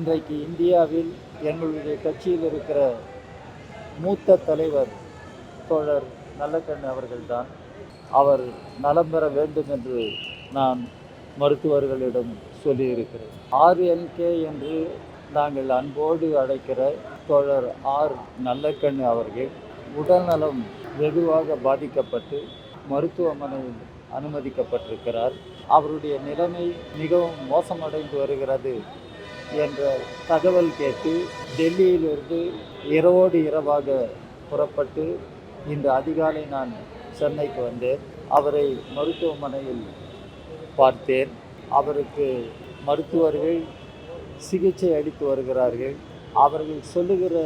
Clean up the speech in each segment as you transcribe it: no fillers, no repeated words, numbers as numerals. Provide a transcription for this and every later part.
இன்றைக்கு இந்தியாவில் எங்களுடைய கட்சியில் இருக்கிற மூத்த தலைவர் தோழர் நல்லக்கண்ணு அவர்கள்தான். அவர் நலம் பெற வேண்டும் என்று நான் மருத்துவர்களிடம் சொல்லியிருக்கிறேன். RNK என்று நாங்கள் அன்போடு அழைக்கிற தோழர் நல்லக்கண்ணு அவர்கள் உடல்நலம் வெகுவாக பாதிக்கப்பட்டு மருத்துவமனையில் அனுமதிக்கப்பட்டிருக்கிறார். அவருடைய நிலைமை மிகவும் மோசமடைந்து வருகிறது என்ற தகவல் கேட்டு டெல்லியிலிருந்து இரவோடு இரவாக புறப்பட்டு இன்று அதிகாலை நான் சென்னைக்கு வந்தேன். அவரை மருத்துவமனையில் பார்த்தேன். அவருக்கு மருத்துவர்கள் சிகிச்சை அளித்து வருகிறார்கள். அவர்கள் சொல்லுகிற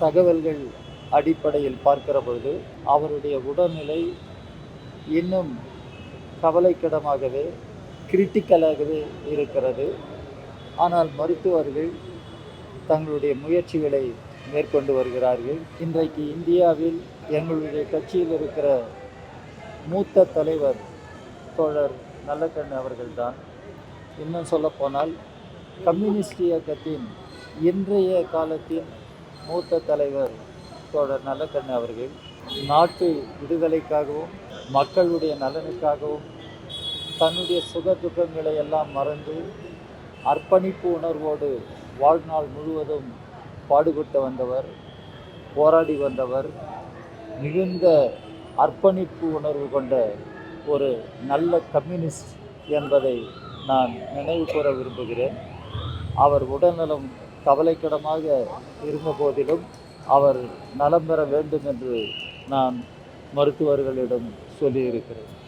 தகவல்கள் அடிப்படையில் பார்க்கிற பொழுது அவருடைய உடல்நிலை இன்னும் கவலைக்கிடமாகவே கிரிட்டிக்கலாகவே இருக்கிறது. ஆனால் மருத்துவர்கள் தங்களுடைய முயற்சிகளை மேற்கொண்டு வருகிறார்கள். இன்றைக்கு இந்தியாவில் எங்களுடைய கட்சியில் இருக்கிற மூத்த தலைவர் தோழர் நல்லக்கண்ணு அவர்கள்தான். இன்னும் சொல்லப்போனால் கம்யூனிஸ்ட் இயக்கத்தின் இன்றைய காலத்தின் மூத்த தலைவர் தோழர் நல்லக்கண்ணு அவர்கள் நாட்டு விடுதலைக்காகவும் மக்களுடைய நலனுக்காகவும் தன்னுடைய சுக துக்கங்களை எல்லாம் மறந்து அர்ப்பணிப்பு உணர்வோடு வாழ்நாள் முழுவதும் பாடுபட்டு வந்தவர், போராடி வந்தவர், மிகுந்த அர்ப்பணிப்பு உணர்வு கொண்ட ஒரு நல்ல கம்யூனிஸ்ட் என்பதை நான் நினைவு கூற விரும்புகிறேன். அவர் உடல்நலம் கவலைக்கிடமாக இருந்த போதிலும் அவர் நலம் பெற வேண்டும் என்று நான் மருத்துவர்களிடம் சொல்லியிருக்கிறேன்.